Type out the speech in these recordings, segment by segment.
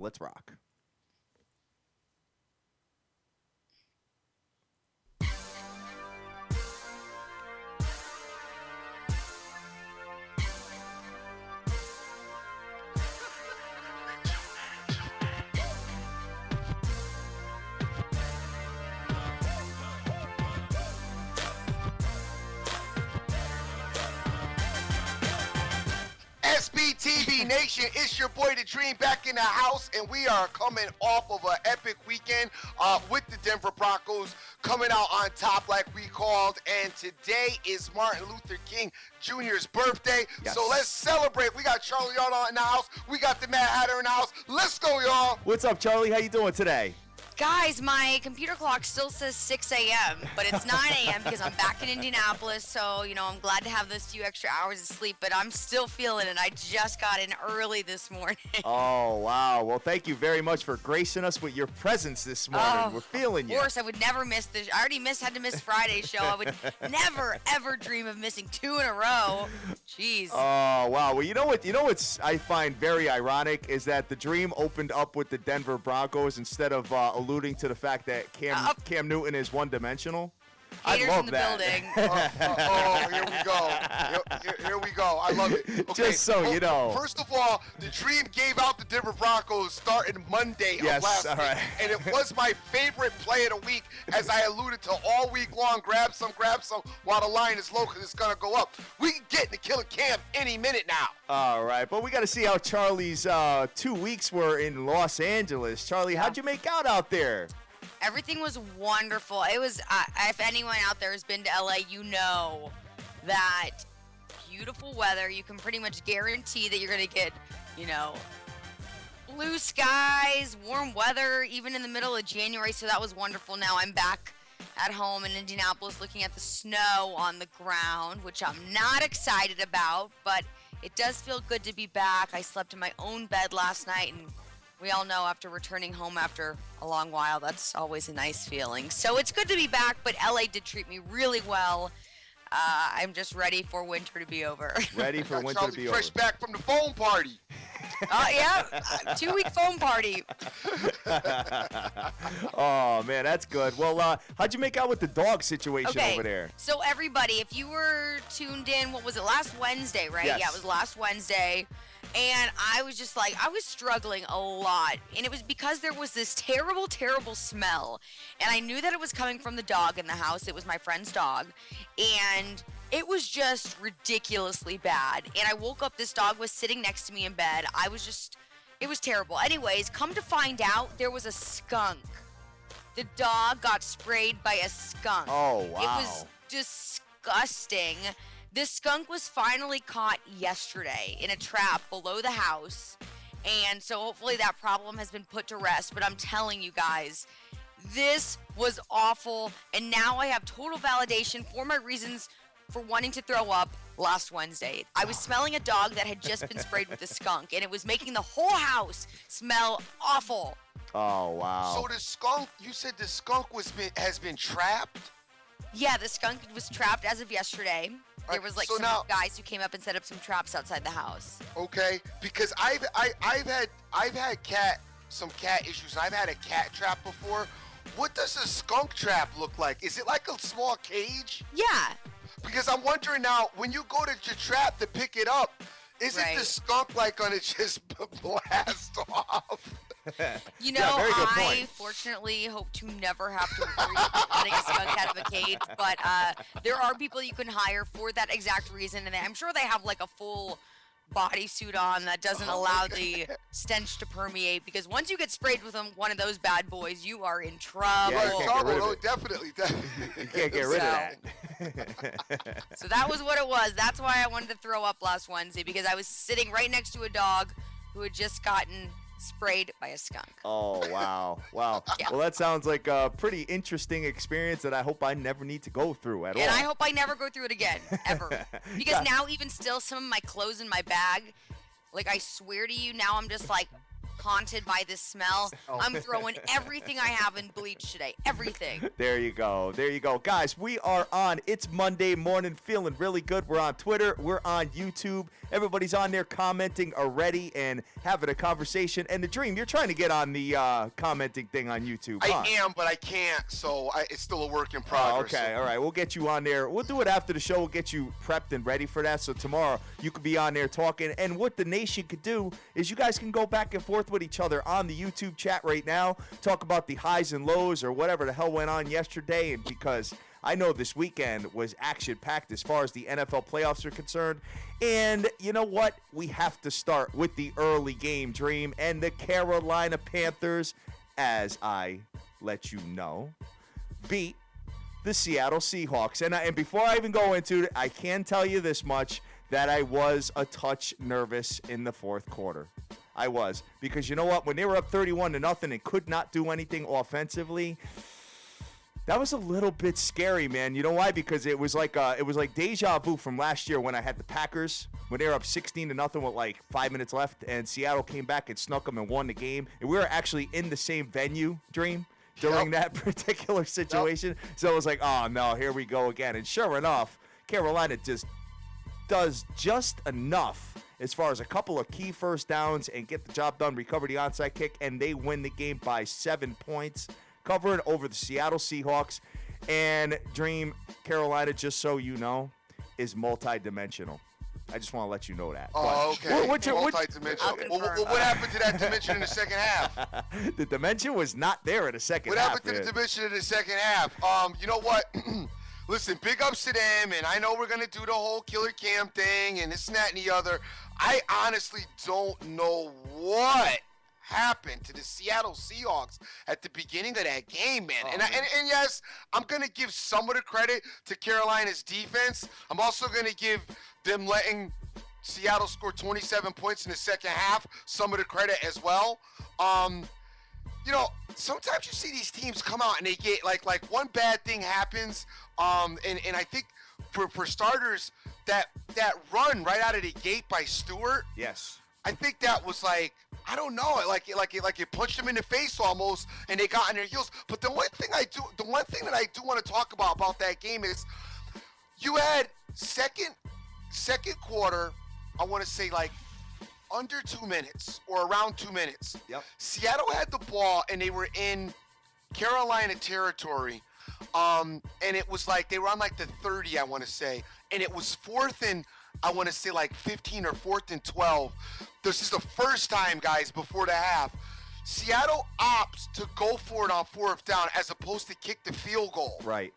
Let's rock. SBTV Nation, it's your boy The Dream back in the house, and we are coming off of an epic weekend with the Denver Broncos coming out on top like we called, and today is Martin Luther King Jr.'s birthday, so let's celebrate. We got Charly in the house, we got the Mad Hatter in the house. Let's go, y'all. What's up, Charly? How you doing today? Guys, my computer clock still says 6 a.m., but it's 9 a.m. because I'm back in Indianapolis, so, I'm glad to have those few extra hours of sleep, but I'm still feeling it. I just got in early this morning. Oh, wow. Well, thank you very much for gracing us with your presence this morning. We're feeling you. Of course, I would never miss this. I already had to miss Friday's show. I would never, ever dream of missing 2 in a row. Jeez. Oh, wow. Well, you know what's I find very ironic is that the Dream opened up with the Denver Broncos instead of alluding to the fact that Cam Newton is one-dimensional. I love in the that. building. Here we go. Here we go. I love it. Okay, Just so you know. First of all, the Dream gave out the Denver Broncos starting Monday of last week, and it was my favorite play of the week, as I alluded to all week long. Grab some while the line is low because it's going to go up. We can get in the killer Cam any minute now. All right, but we got to see how Charly's 2 weeks were in Los Angeles. Charly, how'd you make out there? Everything was wonderful. It was, if anyone out there has been to LA, you know that beautiful weather. You can pretty much guarantee that you're going to get, blue skies, warm weather, even in the middle of January. So that was wonderful. Now I'm back at home in Indianapolis looking at the snow on the ground, which I'm not excited about, but it does feel good to be back. I slept in my own bed last night, and we all know after returning home after a long while, that's always a nice feeling. So it's good to be back, but LA did treat me really well. I'm just ready for winter to be over. Ready for winter to be over. Fresh back from the foam party. Yeah, 2-week foam party. Oh, man, that's good. Well, how'd you make out with the dog situation over there? So everybody, if you were tuned in, what was it, last Wednesday, right? Yes. Yeah, it was last Wednesday. And I was just like, I was struggling a lot. And it was because there was this terrible, terrible smell. And I knew that it was coming from the dog in the house. It was my friend's dog. And it was just ridiculously bad. And I woke up, this dog was sitting next to me in bed. It was terrible. Anyways, come to find out, there was a skunk. The dog got sprayed by a skunk. Oh, wow. It was disgusting. This skunk was finally caught yesterday in a trap below the house, and so hopefully that problem has been put to rest, but I'm telling you guys, this was awful, and now I have total validation for my reasons for wanting to throw up last Wednesday. I was smelling a dog that had just been sprayed with a skunk, and it was making the whole house smell awful. Oh, wow. So the skunk, you said the skunk has been trapped? Yeah, the skunk was trapped as of yesterday. There was some guys who came up and set up some traps outside the house. Okay, because I've had some cat issues. I've had a cat trap before. What does a skunk trap look like? Is it like a small cage? Yeah. Because I'm wondering now, when you go to your trap to pick it up, isn't the skunk gonna just blast off? I fortunately hope to never have to worry about letting a skunk out of a cage, but there are people you can hire for that exact reason, and I'm sure they have a full bodysuit on that doesn't allow the stench to permeate, because once you get sprayed with one of those bad boys, you are in trouble. Yeah, definitely. You can't get rid of that. So that was what it was. That's why I wanted to throw up last Wednesday, because I was sitting right next to a dog who had just gotten sprayed by a skunk. Oh, wow. Wow. Yeah. Well, that sounds like a pretty interesting experience that I hope I never need to go through at all. And I hope I never go through it again, ever. Because now even still, some of my clothes in my bag, I swear to you, now I'm just haunted by this smell. I'm throwing everything I have in bleach today. Everything. There you go. There you go. Guys, we are on. It's Monday morning, feeling really good. We're on Twitter. We're on YouTube. Everybody's on there commenting already and having a conversation. And the Dream, you're trying to get on the commenting thing on YouTube. I am, but I can't, so it's still a work in progress. Okay, all right. We'll get you on there. We'll do it after the show. We'll get you prepped and ready for that. So tomorrow you could be on there talking. And what the nation could do is you guys can go back and forth with each other on the YouTube chat right now. Talk about the highs and lows or whatever the hell went on yesterday. And because I know this weekend was action-packed as far as the NFL playoffs are concerned. And you know what? We have to start with the early game, Dream, and the Carolina Panthers, as I let you know, beat the Seattle Seahawks. And before I even go into it, I can tell you this much, that I was a touch nervous in the fourth quarter. I was. Because you know what? When they were up 31-0 and could not do anything offensively, that was a little bit scary, man. You know why? Because it was like deja vu from last year when I had the Packers when they were up 16-0 with like 5 minutes left, and Seattle came back and snuck them and won the game. And we were actually in the same venue, Dream, during that particular situation. So it was like, oh no, here we go again. And sure enough, Carolina just does just enough as far as a couple of key first downs and get the job done, recover the onside kick, and they win the game by 7 points, covering over the Seattle Seahawks. And Dream, Carolina, just so you know, is multi-dimensional. I just want to let you know that. Oh, okay. Multi-dimensional. What happened to that dimension in the second half? The dimension was not there in the second half. What happened to the dimension in the second half? You know what? Listen, big ups to them, and I know we're going to do the whole Killer Cam thing and this and that and the other. I honestly don't know what happened to the Seattle Seahawks at the beginning of that game, man. And yes, I'm going to give some of the credit to Carolina's defense. I'm also going to give them letting Seattle score 27 points in the second half some of the credit as well. You know, sometimes you see these teams come out and they get like one bad thing happens. And I think for starters, that run right out of the gate by Stewart. Yes. I think that was like, I don't know, like it punched them in the face almost, and they got on their heels. But the one thing that I do want to talk about that game is, you had second quarter, I want to say like under 2 minutes or around 2 minutes. Yep. Seattle had the ball and they were in Carolina territory. And it was like they were on like the 30, I want to say, and it was fourth and I want to say like 15 or 4th and 12. This is the first time, guys, before the half, Seattle opts to go for it on 4th down as opposed to kick the field goal. Right.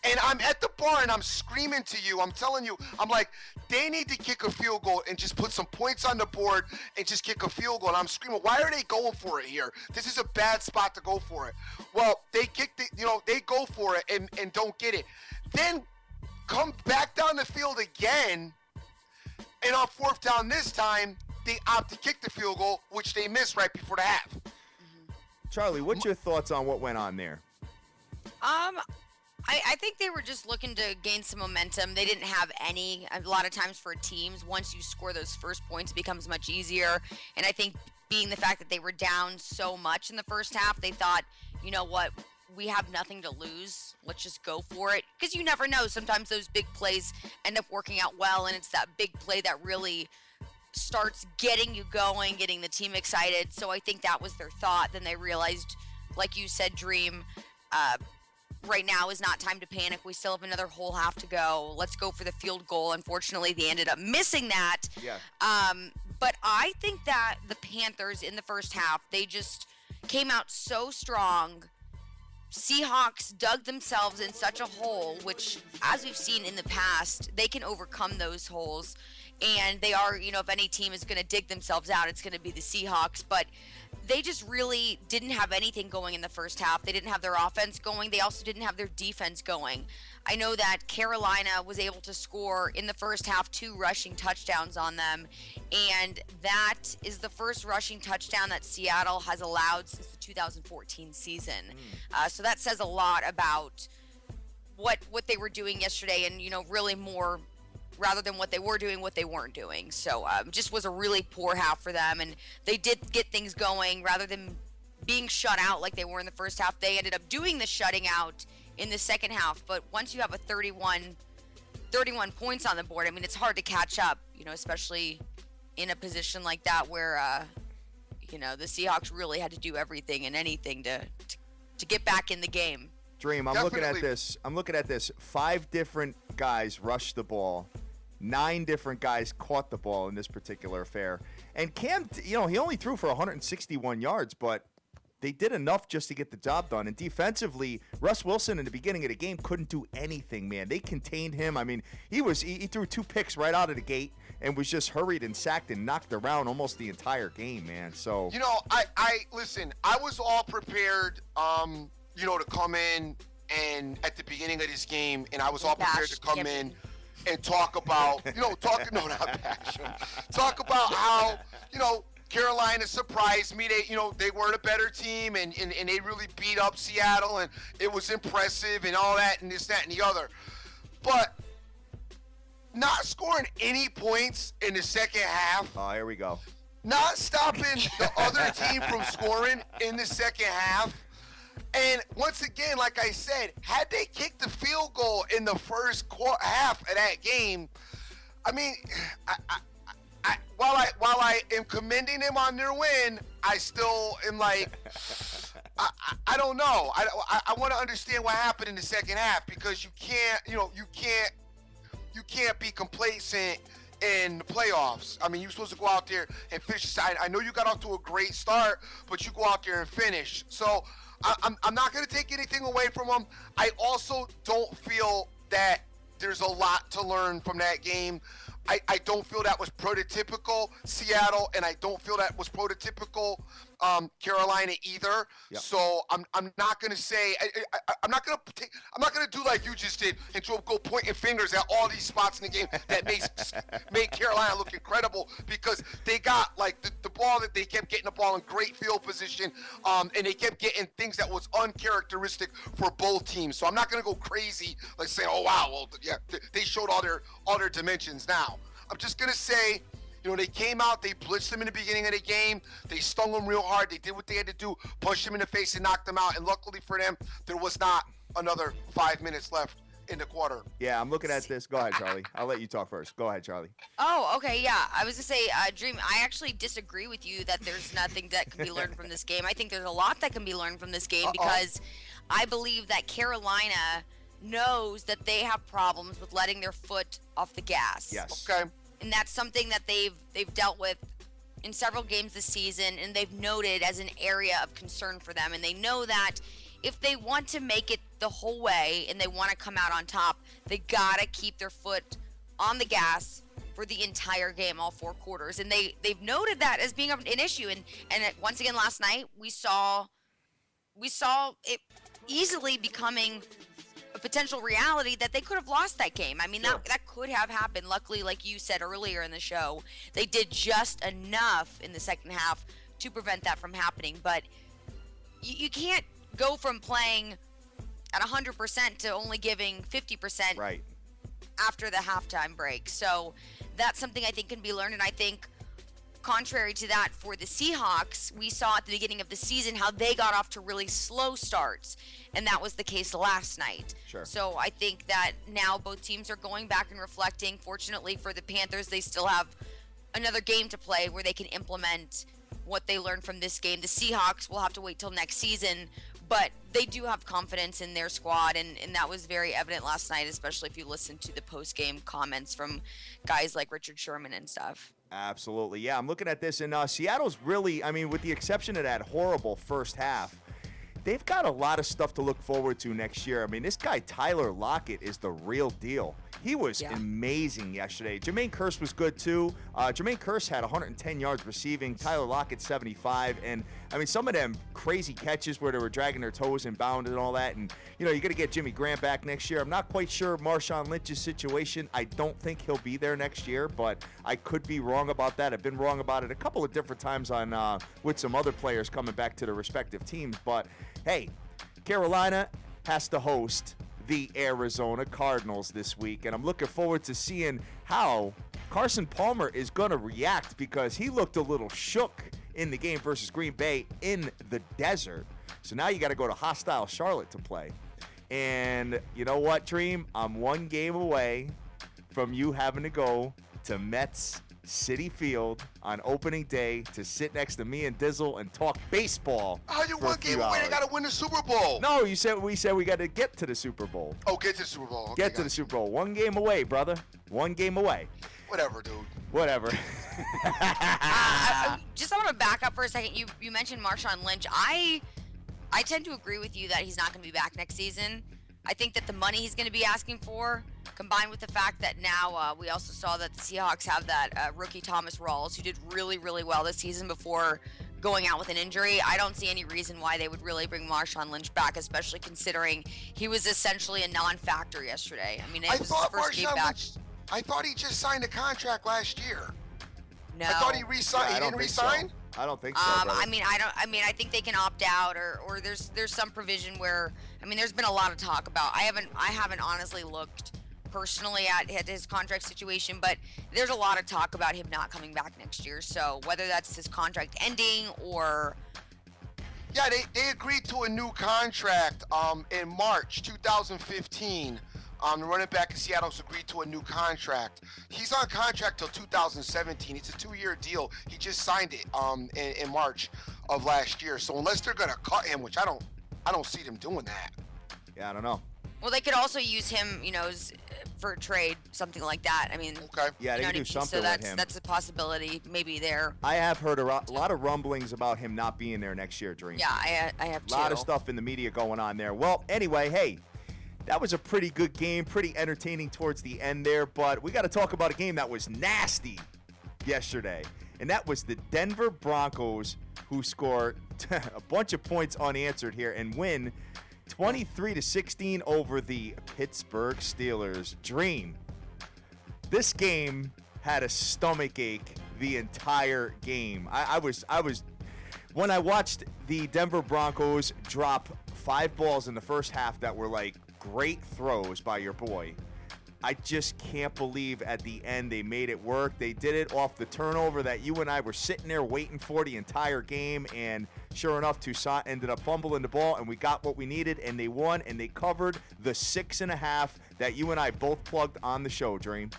And I'm at the bar and I'm screaming to you. I'm telling you, I'm like, they need to kick a field goal and just put some points on the board and just kick a field goal. And I'm screaming, why are they going for it here? This is a bad spot to go for it. Well, they kicked it, they go for it and don't get it. Then come back down the field again, and on 4th down this time, they opt to kick the field goal, which they missed right before the half. Charlie, what's your thoughts on what went on there? I think they were just looking to gain some momentum. They didn't have any. A lot of times for teams, once you score those first points, it becomes much easier. And I think being the fact that they were down so much in the first half, they thought, you know what, we have nothing to lose. Let's just go for it. Because you never know. Sometimes those big plays end up working out well, and it's that big play that really starts getting you going, getting the team excited. So I think that was their thought. Then they realized, like you said, Dream, right now is not time to panic. We still have another whole half to go. Let's go for the field goal. Unfortunately, they ended up missing that. Yeah. But I think that the Panthers in the first half, they just came out so strong. Seahawks dug themselves in such a hole, which, as we've seen in the past, they can overcome those holes. And they are, if any team is going to dig themselves out, it's going to be the Seahawks. But they just really didn't have anything going in the first half. They didn't have their offense going. They also didn't have their defense going. I know that Carolina was able to score in the first half 2 rushing touchdowns on them. And that is the first rushing touchdown that Seattle has allowed since the 2014 season. So that says a lot about what they were doing yesterday, and, really more rather than what they were doing, what they weren't doing. So just was a really poor half for them, and they did get things going rather than being shut out like they were in the first half. They ended up doing the shutting out in the second half, but once you have a 31 points on the board, I mean, it's hard to catch up, especially in a position like that where, the Seahawks really had to do everything and anything to get back in the game. Dream, I'm looking at this. 5 different guys rushed the ball. 9 different guys caught the ball in this particular affair. And Cam, he only threw for 161 yards, but they did enough just to get the job done. And defensively, Russ Wilson in the beginning of the game couldn't do anything, man. They contained him. I mean, he threw 2 picks right out of the gate and was just hurried and sacked and knocked around almost the entire game, man. So listen, I was all prepared, to come in and at the beginning of this game, and I was all prepared to come in and talk about, talk about how, Carolina surprised me. They weren't a better team, and they really beat up Seattle, and it was impressive and all that and this, that, and the other. But not scoring any points in the second half. Oh, here we go. Not stopping the other team from scoring in the second half. And once again, like I said, had they kicked the field goal in the first half of that game, I mean, while I am commending them on their win, I still am like, I don't know. I want to understand what happened in the second half, because you can't be complacent in the playoffs. I mean, you're supposed to go out there and finish. I know you got off to a great start, but you go out there and finish. So I'm not going to take anything away from them. I also don't feel that there's a lot to learn from that game. I don't feel that was prototypical Seattle, and I don't feel that was prototypical Carolina either. Yep. So I'm not gonna say I'm not gonna do like you just did and go pointing fingers at all these spots in the game that make Carolina look incredible, because they got like the ball that they kept getting the ball in great field position, and they kept getting things that was uncharacteristic for both teams. So I'm not gonna go crazy like saying, oh wow, well yeah, they showed all their dimensions now. I'm just gonna say, they came out, they blitzed them in the beginning of the game, they stung them real hard, they did what they had to do, punched them in the face and knocked them out, and luckily for them, there was not another 5 minutes left in the quarter. Yeah, I'm looking at this. Go ahead, Charlie. I'll let you talk first. Go ahead, Charlie. Oh, okay, yeah. I was going to say, Dream, I actually disagree with you that there's nothing that can be learned from this game. I think there's a lot that can be learned from this game, because I believe that Carolina knows that they have problems with letting their foot off the gas. Yes. Okay. And that's something that they've dealt with in several games this season, and they've noted as an area of concern for them. And they know that if they want to make it the whole way and they want to come out on top, they gotta keep their foot on the gas for the entire game, all 4 quarters. And they've noted that as being an issue. And once again last night we saw it easily becoming a potential reality that they could have lost that game. I mean, sure, that could have happened. Luckily, like you said earlier in the show, they did just enough in the second half to prevent that from happening. But you can't go from playing at 100% to only giving 50% right after the halftime break. So that's something I think can be learned. And I think contrary to that, for the Seahawks, we saw at the beginning of the season how they got off to really slow starts, and that was the case last night. Sure. So I think that now both teams are going back and reflecting. Fortunately for the Panthers, they still have another game to play where they can implement what they learned from this game. The Seahawks will have to wait till next season, but they do have confidence in their squad, and that was very evident last night, especially if you listen to the post-game comments from guys like Richard Sherman and stuff. Absolutely. Yeah, I'm looking at this, and Seattle's really, I mean, with the exception of that horrible first half, they've got a lot of stuff to look forward to next year. I mean, this guy, Tyler Lockett, is the real deal. He was amazing yesterday. Jermaine Kearse was good, too. Jermaine Kearse had 110 yards receiving. Tyler Lockett, 75. And, I mean, some of them crazy catches where they were dragging their toes and bounding and all that. And, you got to get Jimmy Grant back next year. I'm not quite sure Marshawn Lynch's situation. I don't think he'll be there next year, but I could be wrong about that. I've been wrong about it a couple of different times on with some other players coming back to their respective teams. But, hey, Carolina has to host the Arizona Cardinals this week, and I'm looking forward to seeing how Carson Palmer is going to react because he looked a little shook in the game versus Green Bay in the desert. So now you got to go to hostile Charlotte to play. And you know what, Dream? I'm one game away from you having to go to Mets City Field on opening day to sit next to me and Dizzle and talk baseball. How you for one a few game away? hours. They got to win the Super Bowl. No, we said we got to get to the Super Bowl. Oh, get to the Super Bowl. Okay, Get to the Super Bowl. One game away, brother. One game away. Whatever, dude. Whatever. I just want to back up for a second. You mentioned Marshawn Lynch. I tend to agree with you that he's not going to be back next season. I think that the money he's going to be asking for, combined with the fact that now we also saw that the Seahawks have that rookie Thomas Rawls, who did really, really well this season before going out with an injury. I don't see any reason why they would really bring Marshawn Lynch back, especially considering he was essentially a non-factor yesterday. I mean, it was his first game back. I thought he just signed a contract last year. No. I thought he re-signed. Yeah, he didn't re-sign? I don't think so. I mean, I think they can opt out, or there's some provision where, I mean, there's been a lot of talk about. I haven't honestly looked personally at his contract situation, but there's a lot of talk about him not coming back next year. So whether that's his contract ending or. Yeah, they agreed to a new contract in March 2015. The running back in Seattle's agreed to a new contract. He's on contract till 2017. It's a 2-year deal. He just signed it in March of last year. So unless they're gonna cut him, which I don't see them doing that. Yeah, I don't know. Well, they could also use him, for a trade, something like that. I mean, Okay. Yeah, they you know can do what I mean? something So with him. that's a possibility, maybe there. I have heard a lot of rumblings about him not being there next year, Dream. Yeah, I have A too. lot of stuff in the media going on there. Well, anyway, hey, that was a pretty good game, pretty entertaining towards the end there, but we got to talk about a game that was nasty yesterday, and that was the Denver Broncos, who scored a bunch of points unanswered here and win 23-16 over the Pittsburgh Steelers. Dream. This game had a stomach ache the entire game. I was when I watched the Denver Broncos drop 5 balls in the first half that were like great throws by your boy. I just can't believe at the end they made it work. They did it off the turnover that you and I were sitting there waiting for the entire game, and sure enough, Toussaint ended up fumbling the ball, and we got what we needed, and they won, and they covered the 6.5 that you and I both plugged on the show, Dream.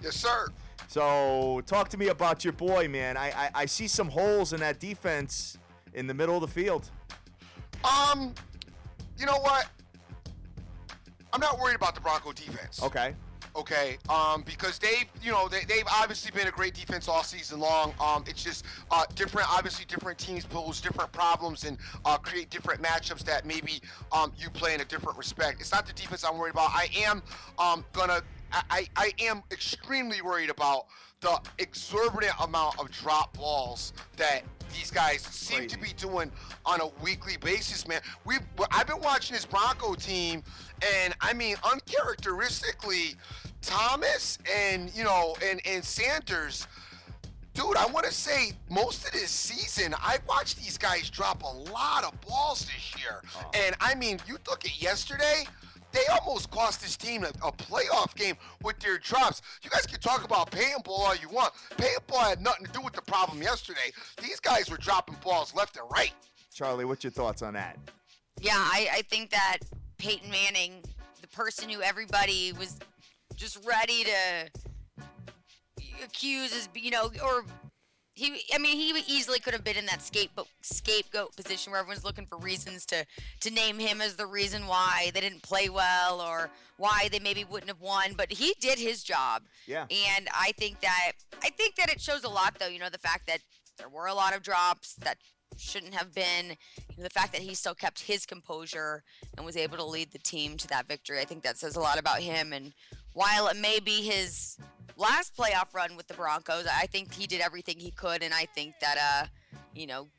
Yes, sir. So talk to me about your boy, man. I see some holes in that defense in the middle of the field. You know what? I'm not worried about the Bronco defense. Okay. Okay, because they've obviously been a great defense all season long. It's just different teams pose different problems and create different matchups that maybe you play in a different respect. It's not the defense I'm worried about. I am extremely worried about the exorbitant amount of drop balls that these guys seem to be doing on a weekly basis, man. I've been watching this Bronco team, and I mean, uncharacteristically, Thomas and Sanders, dude, I want to say most of this season, I watched these guys drop a lot of balls this year. And I mean, you look at yesterday, they almost cost this team a playoff game with their drops. You guys can talk about paying ball all you want. Paying ball had nothing to do with the problem yesterday. These guys were dropping balls left and right. Charlie, what's your thoughts on that? Yeah, I think that Peyton Manning, the person who everybody was just ready to accuse as, or he easily could have been in that scapegoat position where everyone's looking for reasons to name him as the reason why they didn't play well or why they maybe wouldn't have won. But he did his job. Yeah. And I think that it shows a lot, though, the fact that there were a lot of drops that shouldn't have been, the fact that he still kept his composure and was able to lead the team to that victory. I think that says a lot about him. And while it may be his last playoff run with the Broncos, I think he did everything he could, and I think that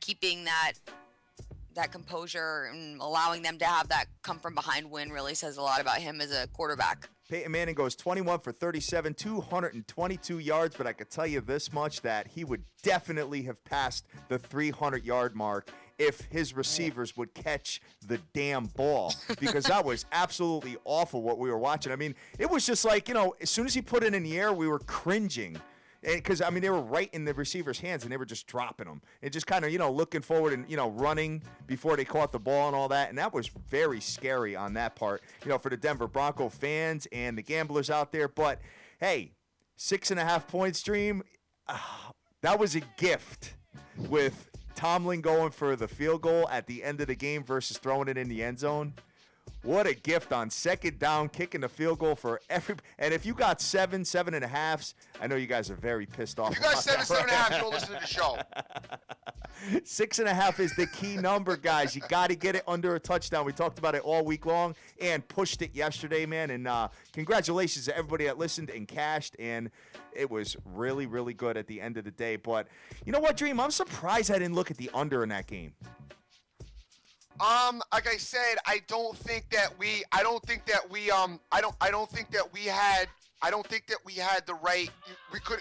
keeping that composure and allowing them to have that come from behind win really says a lot about him as a quarterback. Peyton Manning goes 21 for 37, 222 yards, but I could tell you this much, that he would definitely have passed the 300-yard mark if his receivers would catch the damn ball, because that was absolutely awful what we were watching. I mean, it was just like, as soon as he put it in the air, we were cringing. Because, I mean, they were right in the receiver's hands, and they were just dropping them. And just kind of, looking forward and, running before they caught the ball and all that. And that was very scary on that part, for the Denver Bronco fans and the gamblers out there. But, hey, 6.5 points, Dream, that was a gift with Tomlin going for the field goal at the end of the game versus throwing it in the end zone. What a gift on second down, kicking the field goal for every. And if you got 7.5s, I know you guys are very pissed off. If you got 7.5, don't listen to the show. 6.5 is the key number, guys. You got to get it under a touchdown. We talked about it all week long and pushed it yesterday, man. And congratulations to everybody that listened and cashed. And it was really, really good at the end of the day. But you know what, Dream? I'm surprised I didn't look at the under in that game. Like I said, I don't think that we had the right, we could.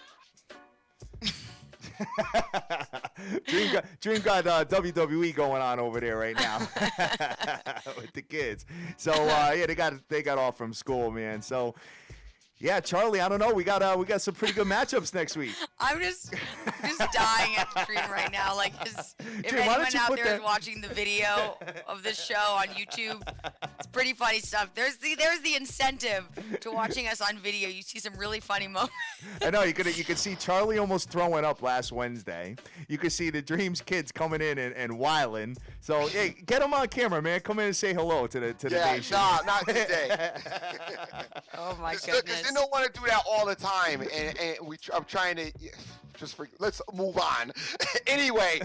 Dream got WWE going on over there right now with the kids. So yeah, they got off from school, man. So yeah, Charlie, I don't know. We got some pretty good matchups next week. I'm just dying at the Dream right now. Like, if Dream, anyone out there is watching the video of this show on YouTube, it's pretty funny stuff. There's the incentive to watching us on video. You see some really funny moments. I know you could see Charlie almost throwing up last Wednesday. You could see the Dreams kids coming in and wiling. So hey, get them on camera, man. Come in and say hello to the nation. Nah, not today. Oh my Because goodness. they don't want to do that all the time, and I'm trying to let's move on. Anyway,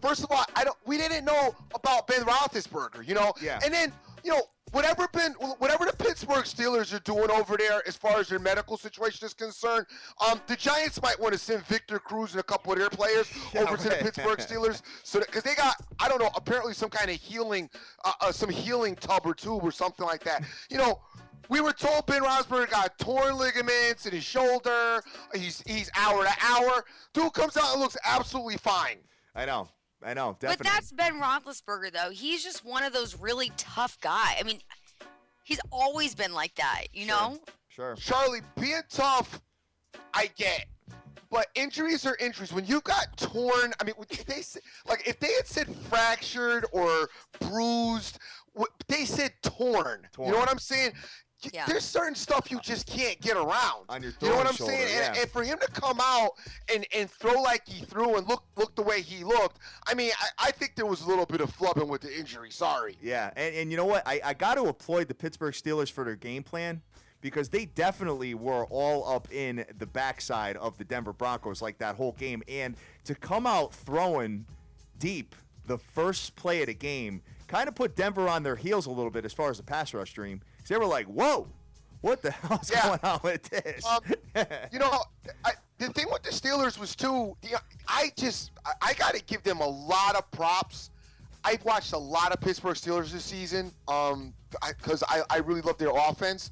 first of all, we didn't know about Ben Roethlisberger, Yeah. And then whatever the Pittsburgh Steelers are doing over there as far as their medical situation is concerned, the Giants might want to send Victor Cruz and a couple of their players over to the Pittsburgh Steelers, because they got, I don't know, apparently some kind of healing tub or tube or something like that. We were told Ben Roethlisberger got torn ligaments in his shoulder. He's hour to hour. Dude comes out and looks absolutely fine. I know, definitely. But that's Ben Roethlisberger, though. He's just one of those really tough guys. I mean, he's always been like that, you know? Sure. Charlie, being tough, I get. But injuries are injuries. When you got torn, I mean, if they had said fractured or bruised, they said torn. You know what I'm saying? Yeah. There's certain stuff you just can't get around. On your you know what I'm shoulder, saying? yeah. And for him to come out and throw like he threw and look the way he looked, I mean, I think there was a little bit of flubbing with the injury. Sorry. Yeah, and you know what? I got to applaud the Pittsburgh Steelers for their game plan, because they definitely were all up in the backside of the Denver Broncos like that whole game. And to come out throwing deep the first play of the game kind of put Denver on their heels a little bit as far as the pass rush, Dream. So they were like, whoa, what the hell's going on with this? The thing with the Steelers was, too, I got to give them a lot of props. I've watched a lot of Pittsburgh Steelers this season because I really love their offense.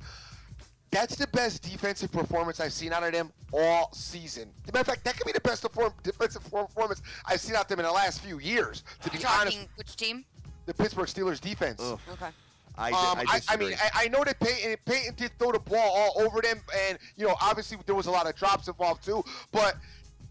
That's the best defensive performance I've seen out of them all season. As a matter of fact, that could be the best defensive performance I've seen out of them in the last few years, to be honest. Which team? The Pittsburgh Steelers defense. Ugh. Okay. I mean, I know that Peyton did throw the ball all over them, and obviously there was a lot of drops involved too. But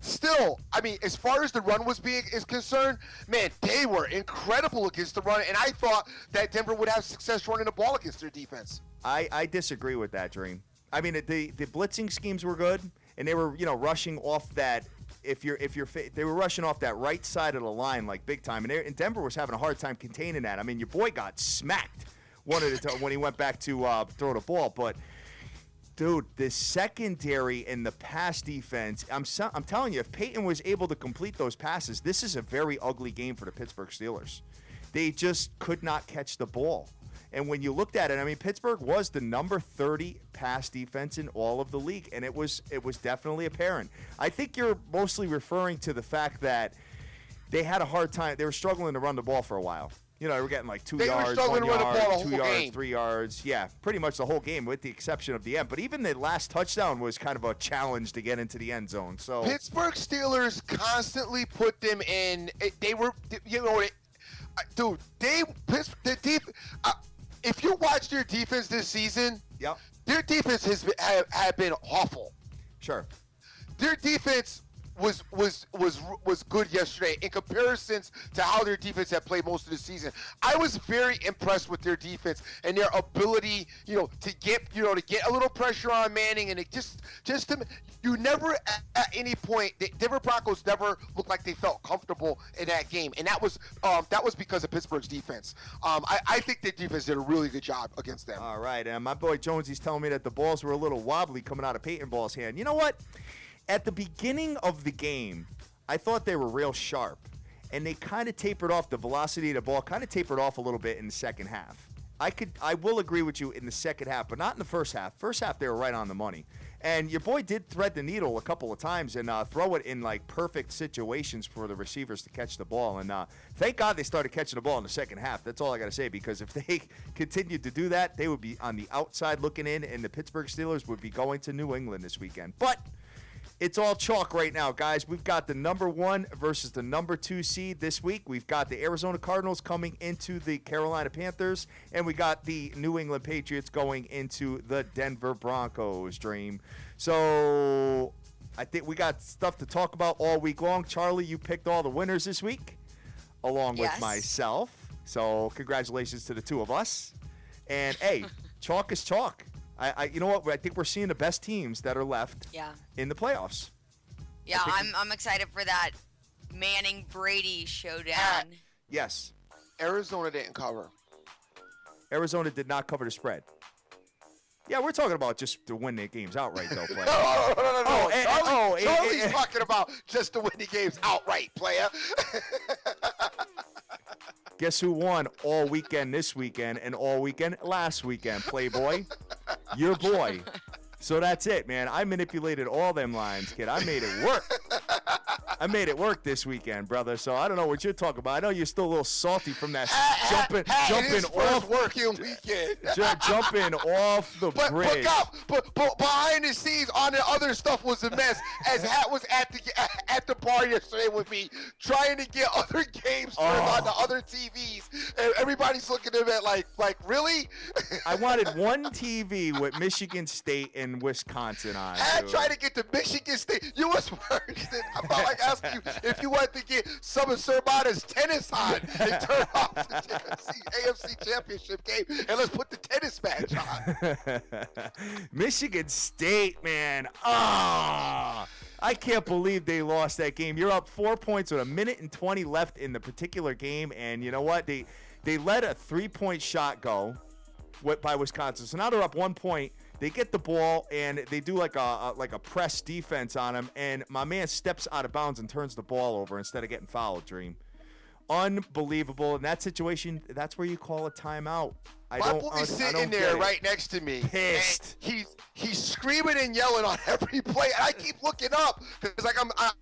still, I mean, as far as the run is concerned, man, they were incredible against the run, and I thought that Denver would have success running the ball against their defense. I disagree with that, Dream. I mean, the blitzing schemes were good, and they were rushing off that. They were rushing off that right side of the line like big time, and Denver was having a hard time containing that. I mean, your boy got smacked when he went back to throw the ball. But dude, the secondary and the pass defense, I'm telling you, if Peyton was able to complete those passes, this is a very ugly game for the Pittsburgh Steelers. They just could not catch the ball. And when you looked at it, I mean, Pittsburgh was the number 30 pass defense in all of the league, and it was definitely apparent. I think you're mostly referring to the fact that they had a hard time. They were struggling to run the ball for a while. They were getting like 2 yards, 1 yard, 2 yards, 3 yards. Yeah, pretty much the whole game with the exception of the end. But even the last touchdown was kind of a challenge to get into the end zone. So Pittsburgh Steelers constantly put them in. They were, Dude, if you watch their defense this season, Yep. their defense have been awful. Sure. Their defense was good yesterday in comparisons to how their defense had played most of the season. I was very impressed with their defense and their ability, to get a little pressure on Manning, and it just to you never at any point the Denver Broncos never looked like they felt comfortable in that game, and that was because of Pittsburgh's defense. I think their defense did a really good job against them. All right, and my boy Jonesy's telling me that the balls were a little wobbly coming out of Peyton Ball's hand. You know what? At the beginning of the game, I thought they were real sharp, and they kind of tapered off. The velocity of the ball kind of tapered off a little bit in the second half. I will agree with you in the second half, but not in the first half. First half, they were right on the money. And your boy did thread the needle a couple of times and throw it in, like, perfect situations for the receivers to catch the ball. And thank God they started catching the ball in the second half. That's all I got to say, because if they continued to do that, they would be on the outside looking in, and the Pittsburgh Steelers would be going to New England this weekend. But it's all chalk right now, guys. We've got the number 1 versus the number 2 seed this week. We've got the Arizona Cardinals coming into the Carolina Panthers, and we got the New England Patriots going into the Denver Broncos, Dream. So I think we got stuff to talk about all week long. Charlie, you picked all the winners this week, along with myself. So congratulations to the two of us. And, hey, chalk is chalk. You know what? I think we're seeing the best teams that are left in the playoffs. Yeah, I'm excited for that Manning-Brady showdown. Yes. Arizona didn't cover. Arizona did not cover the spread. Yeah, we're talking about just to win the games outright, though, player. No. Charlie's talking about just to win the games outright, player. Guess who won all weekend this weekend and all weekend last weekend, Playboy? Your boy. So that's it, man. I manipulated all them lines, kid. I made it work. I made it work this weekend, brother. So I don't know what you're talking about. I know you're still a little salty from that jumping off working weekend. Jumping off the bridge. But behind the scenes, on the other stuff was a mess. As Hat was at the bar yesterday with me, trying to get other games turned on the other TVs, and everybody's looking at it like really? I wanted one TV with Michigan State and Wisconsin on. Hat tried to get the Michigan State. You was worse than I felt like asking you if you wanted to get some of Sermada's tennis on and turn off the AFC Championship game, and let's put the tennis match on. Michigan State, man. I can't believe they lost that game. You're up 4 points with 1:20 left in the particular game, and you know what? They let a 3-point shot go by Wisconsin, so now they're up 1 point. They get the ball, and they do like a press defense on him, and my man steps out of bounds and turns the ball over instead of getting fouled, Dream. Unbelievable. In that situation, that's where you call a timeout. My boy's sitting there right next to me. Pissed. He's screaming and yelling on every play, and I keep looking up because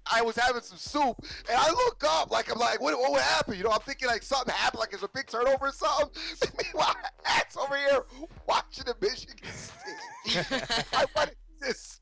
I was having some soup, and I look up I'm like, what happened? I'm thinking like something happened, like there's a big turnover or something. Meanwhile, Hat's over here watching the Michigan State. I wanted this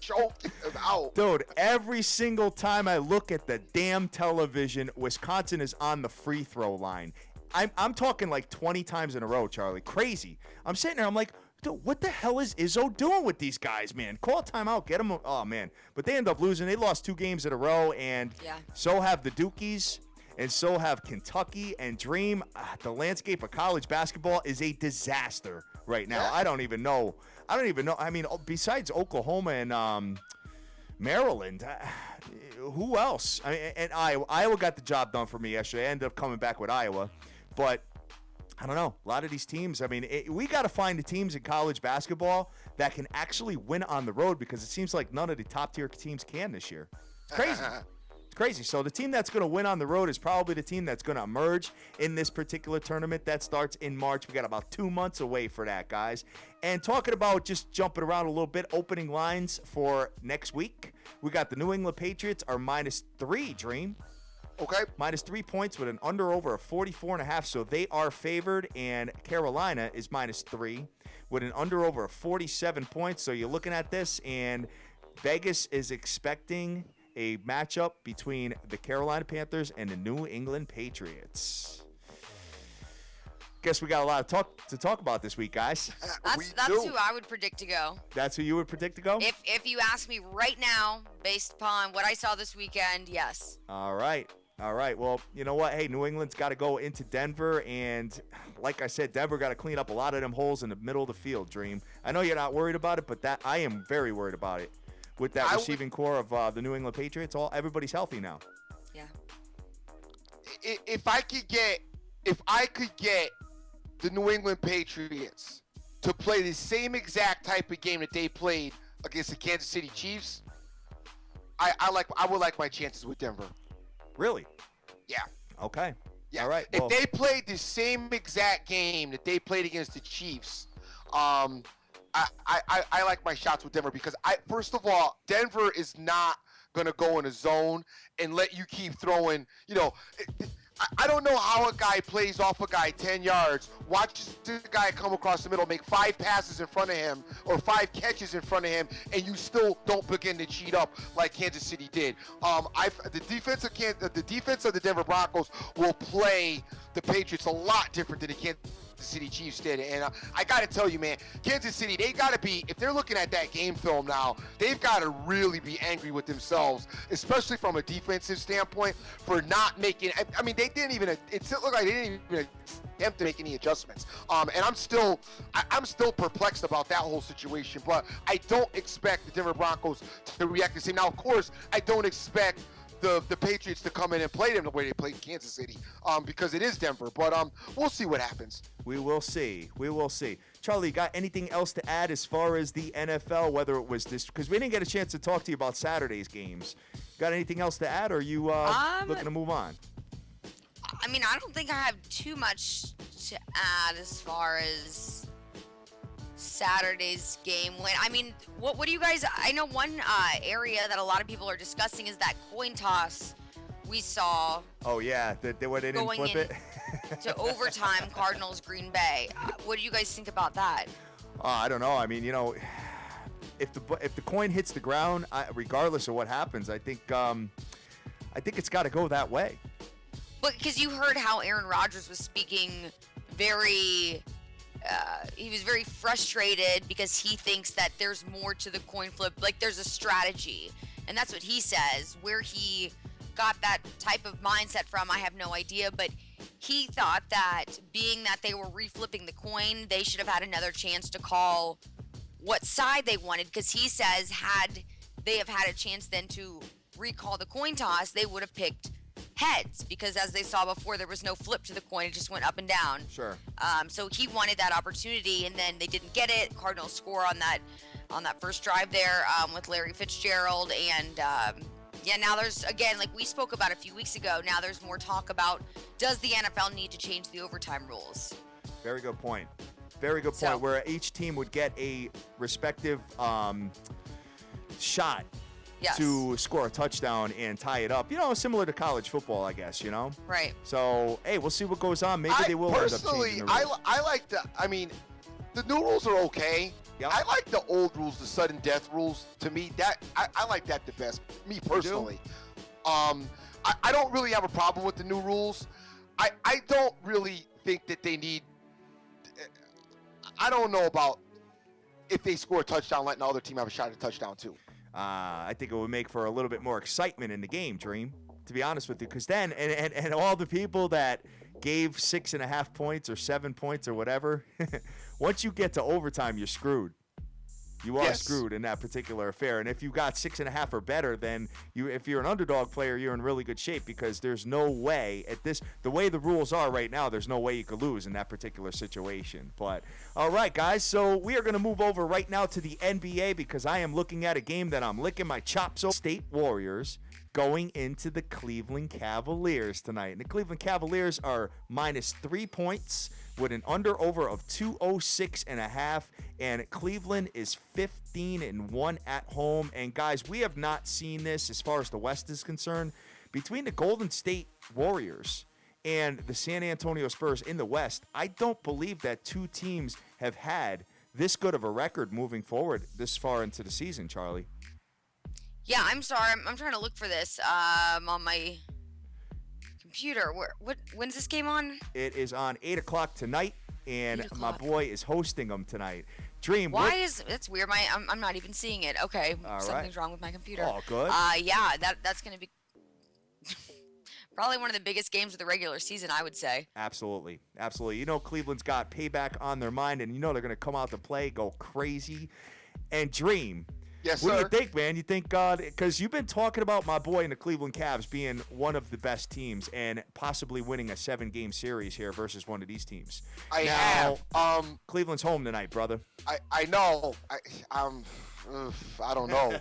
choking him out. Dude, every single time I look at the damn television, Wisconsin is on the free throw line. I'm talking like 20 times in a row, Charlie. Crazy. I'm sitting there, I'm like, dude, what the hell is Izzo doing with these guys, man? Call a timeout, get them. Oh, man. But they end up losing. They lost 2 games in a row, and so have the Dukies, and so have Kentucky and Dream. The landscape of college basketball is a disaster right now. I don't even know. I mean, besides Oklahoma and Maryland, who else? And Iowa got the job done for me yesterday. I ended up coming back with Iowa. But I don't know. A lot of these teams, I mean, we got to find the teams in college basketball that can actually win on the road, because it seems like none of the top-tier teams can this year. It's crazy. It's crazy. So the team that's going to win on the road is probably the team that's going to emerge in this particular tournament that starts in March. We got about 2 months away for that, guys. And talking about just jumping around a little bit, opening lines for next week, we got the New England Patriots are -3, Dream. Okay. -3 points with an under-over of 44.5, so they are favored. And Carolina is -3 with an under-over of 47 points. So you're looking at this, and Vegas is expecting a matchup between the Carolina Panthers and the New England Patriots. Guess we got a lot of to talk about this week, guys. That's who I would predict to go. That's who you would predict to go? If you ask me right now, based upon what I saw this weekend, yes. All right. Well, you know what? Hey, New England's got to go into Denver, and like I said, Denver got to clean up a lot of them holes in the middle of the field, Dream. I know you're not worried about it, but that I am very worried about it. With that receiving core of the New England Patriots, everybody's healthy now. Yeah. If I could get the New England Patriots to play the same exact type of game that they played against the Kansas City Chiefs, I would like my chances with Denver. Really? Yeah. Okay. Yeah. All right. If they played the same exact game that they played against the Chiefs, I like my shots with Denver because first of all, Denver is not going to go in a zone and let you keep throwing, I don't know how a guy plays off a guy 10 yards, watches the guy come across the middle, make 5 passes in front of him or 5 catches in front of him, and you still don't begin to cheat up like Kansas City did. The defense of the Denver Broncos will play the Patriots a lot different than the Kansas City Chiefs did. And I got to tell you, man, Kansas City, they got to be, if they're looking at that game film now, they've got to really be angry with themselves, especially from a defensive standpoint, for not making, I mean, they didn't even, it still looked like they didn't even attempt to make any adjustments. And I'm still perplexed about that whole situation, but I don't expect the Denver Broncos to react the same. Now, of course, I don't expect the Patriots to come in and play them the way they played Kansas City, because it is Denver. But we'll see what happens. We will see. Charlie, got anything else to add as far as the NFL, whether it was this, because we didn't get a chance to talk to you about Saturday's games. Got anything else to add, or are you looking to move on? I mean, I don't think I have too much to add as far as Saturday's game win. I mean, what do you guys, I know one area that a lot of people are discussing is that coin toss we saw. Oh yeah, they didn't flip it to overtime. Cardinals Green Bay. What do you guys think about that? I don't know. I mean, if the coin hits the ground, regardless of what happens, I think it's got to go that way. But because you heard how Aaron Rodgers was speaking he was very frustrated because he thinks that there's more to the coin flip, like there's a strategy, and that's what he says. Where he got that type of mindset from, I have no idea, but he thought that being that they were reflipping the coin, they should have had another chance to call what side they wanted, because he says had they have had a chance then to recall the coin toss, they would have picked heads, because as they saw before, there was no flip to the coin, it just went up and down. Sure. So he wanted that opportunity, and then they didn't get it. Cardinals score on that first drive there with Larry Fitzgerald, and now there's, again, like we spoke about a few weeks ago, now there's more talk about, does the NFL need to change the overtime rules? Very good point, where each team would get a respective shot. Yes. To score a touchdown and tie it up, similar to college football, I guess, Right. So, hey, we'll see what goes on. Maybe they will end up changing the rules. I like the new rules are okay. Yep. I like the old rules, the sudden death rules. To me, I like that the best. Me personally, I don't really have a problem with the new rules. I don't really think that they need. I don't know about if they score a touchdown, letting the other team have a shot at a touchdown too. I think it would make for a little bit more excitement in the game, Dream, to be honest with you. Because then, and all the people that gave 6.5 points or 7 points or whatever, once you get to overtime, you're screwed. You are screwed in that particular affair. And if you got 6.5 or better, then if you're an underdog player, you're in really good shape, because there's no way the way the rules are right now, there's no way you could lose in that particular situation. But all right, guys, so we are going to move over right now to the NBA, because I am looking at a game that I'm licking my chops over. State Warriors going into the Cleveland Cavaliers tonight. And the Cleveland Cavaliers are -3 points with an under-over of 206.5, and Cleveland is 15-1 at home. And guys, we have not seen this as far as the West is concerned. Between the Golden State Warriors and the San Antonio Spurs in the West, I don't believe that two teams have had this good of a record moving forward this far into the season, Charlie. Yeah, I'm sorry. I'm trying to look for this on my computer. When's this game on? It is on 8 o'clock tonight, and 8 my o'clock. boy is hosting them tonight. Dream. It's weird. I'm not even seeing it. Okay, All something's right. wrong with my computer. Oh, good. Yeah, that's gonna be probably one of the biggest games of the regular season, I would say. Absolutely. Absolutely. You know Cleveland's got payback on their mind, and you know they're going to come out to play, go crazy, and dream. Yes, What sir. do you think, man? You think, because you've been talking about my boy in the Cleveland Cavs being one of the best teams and possibly winning a 7-game series here versus one of these teams. I Now, have. Cleveland's home tonight, brother. I know. I don't know.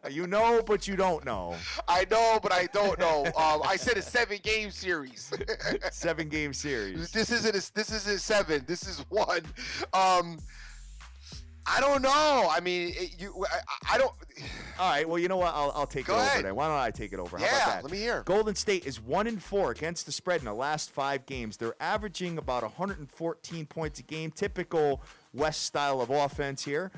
You know, but you don't know. I know, but I don't know. I said a 7-game series. 7-game series. This isn't 7. This is 1. I don't know. I mean, I don't. All right. Well, you know what? I'll take it Go over ahead. then. Why don't I take it over? How about Yeah, that? let me hear. Golden State is 1-4 against the spread in the last 5 games. They're averaging about 114 points a game. Typical West style of offense here.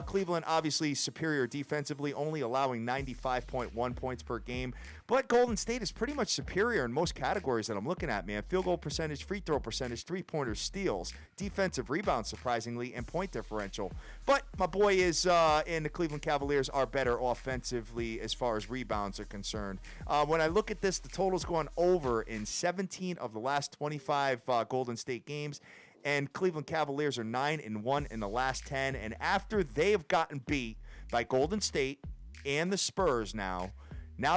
Cleveland obviously superior defensively, only allowing 95.1 points per game. But Golden State is pretty much superior in most categories that I'm looking at, man. Field goal percentage, free throw percentage, three-pointers, steals, defensive rebounds, surprisingly, and point differential. But my boy is and the Cleveland Cavaliers are better offensively as far as rebounds are concerned. When I look at this, the total's gone over in 17 of the last 25 Golden State games. And Cleveland Cavaliers are 9-1 in the last 10. And after they have gotten beat by Golden State and the Spurs now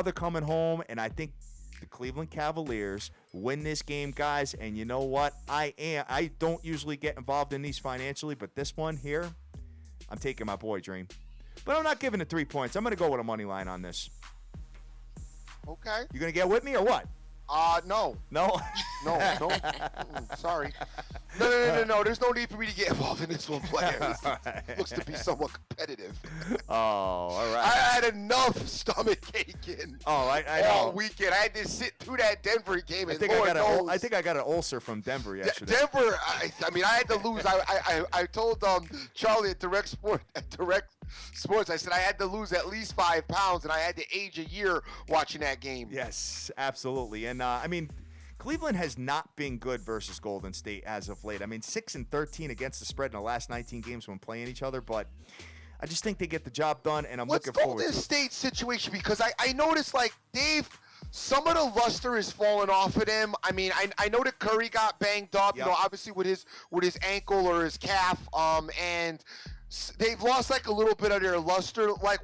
they're coming home, and I think the Cleveland Cavaliers win this game, guys. And you know what? I don't usually get involved in these financially, but this one here, I'm taking my boy Dream. But I'm not giving it 3 points. I'm going to go with a money line on this. Okay. You going to get with me or what? No. No? No. Sorry. No. There's no need for me to get involved in this one, player. This looks to be somewhat competitive. Oh, all right. I had enough stomach aching. Oh, I know. All weekend. I had to sit through that Denver game. I And think Lord knows, I think I got an ulcer from Denver yesterday. Denver. I mean, I had to lose. I told Charly at Direct Sports. I said I had to lose at least 5 pounds, and I had to age a year watching that game. Yes, absolutely. And I mean, Cleveland has not been good versus Golden State as of late. I mean, 6-13 against the spread in the last 19 games when playing each other, but I just think they get the job done, and I'm looking forward to it. What's Golden State's situation? Because I noticed, like, Dave, some of the luster is falling off of them. I mean, I know that Curry got banged up, Yep. you know, obviously with his ankle or his calf, and they've lost like a little bit of their luster. Like,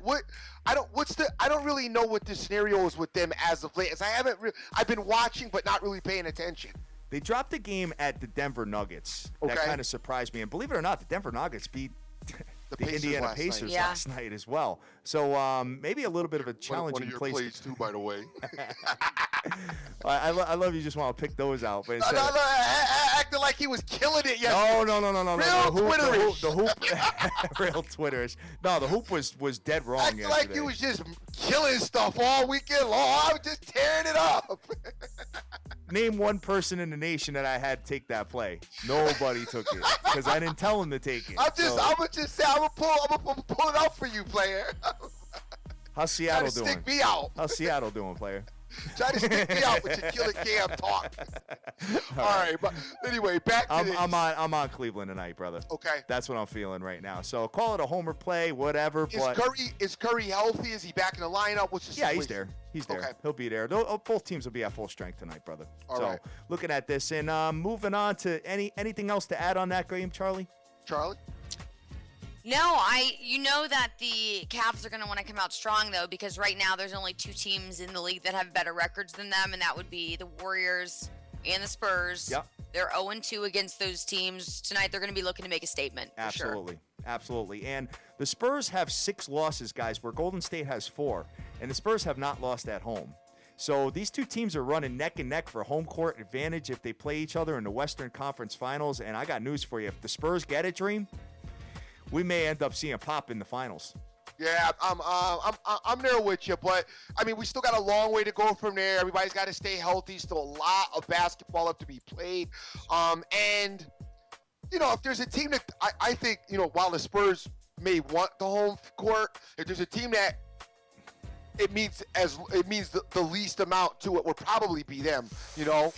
I don't really know what the scenario is with them as of late. As I've been watching but not really paying attention. They dropped a game at the Denver Nuggets. Okay. That kind of surprised me. And believe it or not, the Denver Nuggets beat the Pacers Indiana last night. Pacers Yeah. last night as well. So maybe a little bit of a challenging One of your place. plays too, by the way. I love you just want to pick those out. But instead, Acting like he was killing it yesterday. no. Real Twitterish. The hoop, real Twitters. No, the hoop was dead wrong Acting yesterday. like he was just killing stuff all weekend long. I was just tearing it up. Name one person in the nation that I had take that play. Nobody took it because I didn't tell him to take it. I'm gonna pull it out for you, player. How's Try Seattle to doing? stick me out. How's Seattle doing, player? Try to stick me out with your killer cam talk. All right, but anyway, back to this. I'm on Cleveland tonight, brother. Okay. That's what I'm feeling right now. So call it a homer play, whatever. But Is Curry healthy? Is he back in the lineup? What's the yeah, situation? he's there. He's there. Okay. He'll be there. Both teams will be at full strength tonight, brother. All so right. looking at this and moving on to anything else to add on that game, Charlie? Charlie? No, you know that the Cavs are going to want to come out strong, though, because right now there's only 2 teams in the league that have better records than them, and that would be the Warriors and the Spurs. Yep. They're 0-2 against those teams. Tonight they're going to be looking to make a statement. For Absolutely. Sure. Absolutely. And the Spurs have 6 losses, guys, where Golden State has 4, and the Spurs have not lost at home. So these two teams are running neck and neck for home court advantage if they play each other in the Western Conference Finals, and I got news for you. If the Spurs get it, Dream, we may end up seeing Pop in the finals. Yeah, I'm there with you, but I mean, we still got a long way to go from there. Everybody's got to stay healthy. Still a lot of basketball left to be played. And you know, if there's a team that I think, you know, while the Spurs may want the home court, if there's a team that it means the least amount to it would probably be them, you know.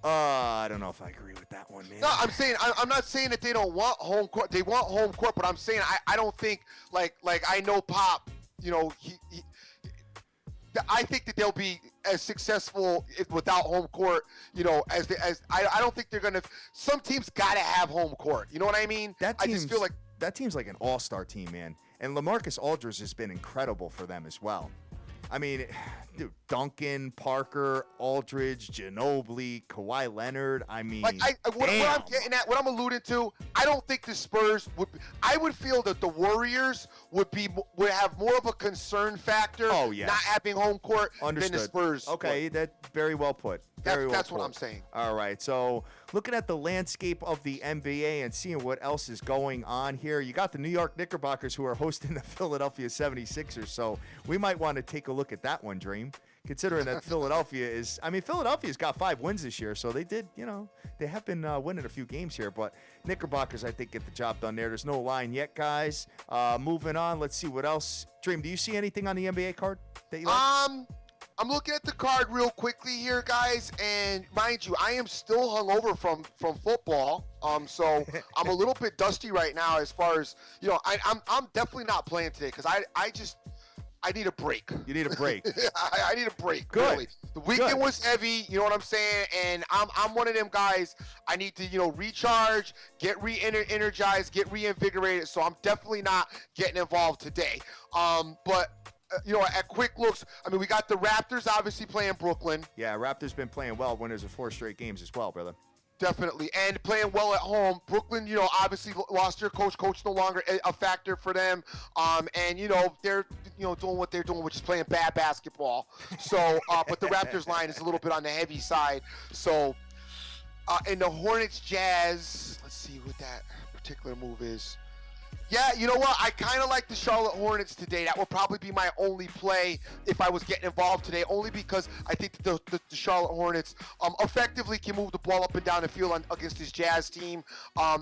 I don't know if I agree with that one, man. No, I'm not saying that they don't want home court. They want home court, but I'm saying I don't think like I know Pop, you know, I think that they'll be as successful without home court, you know, as I don't think they're gonna. Some teams gotta have home court. You know what I mean? I just feel like that team's like an all-star team, man. And LaMarcus Aldridge has been incredible for them as well. I mean, dude, Duncan, Parker, Aldridge, Ginobili, Kawhi Leonard. I mean, like what I'm getting at, what I'm alluding to, I don't think the Spurs would. I would feel that the Warriors would have more of a concern factor. Oh, yeah. Not having home court Understood. than the Spurs. Okay, that's very well put. That's what I'm saying. All right, so looking at the landscape of the NBA and seeing what else is going on here, you got the New York Knickerbockers who are hosting the Philadelphia 76ers, so we might want to take a look at that one, Dream, considering that Philadelphia's got 5 wins this year, so they did, you know, they have been winning a few games here, but Knickerbockers, I think, get the job done there. There's no line yet, guys. Moving on, let's see what else. Dream, do you see anything on the NBA card that you like? I'm looking at the card real quickly here, guys, and mind you, I am still hungover from football. So I'm a little bit dusty right now as far as, you know, I'm definitely not playing today because I need a break. You need a break. I need a break. Good. Really. The weekend was heavy, you know what I'm saying? And I'm one of them guys. I need to, you know, recharge, get re-energized, get reinvigorated. So I'm definitely not getting involved today. But you know, at quick looks, I mean, we got the Raptors obviously playing Brooklyn. Yeah, Raptors been playing well, winners of 4 straight games as well, brother. Definitely, and playing well at home. Brooklyn, you know, obviously lost their coach. Coach no longer a factor for them. And you know, they're, you know, doing what they're doing, which is playing bad basketball. So, but the Raptors line is a little bit on the heavy side. So, and the Hornets Jazz. Let's see what that particular move is. Yeah, you know what? I kind of like the Charlotte Hornets today. That would probably be my only play if I was getting involved today, only because I think the Charlotte Hornets effectively can move the ball up and down the field against this Jazz team.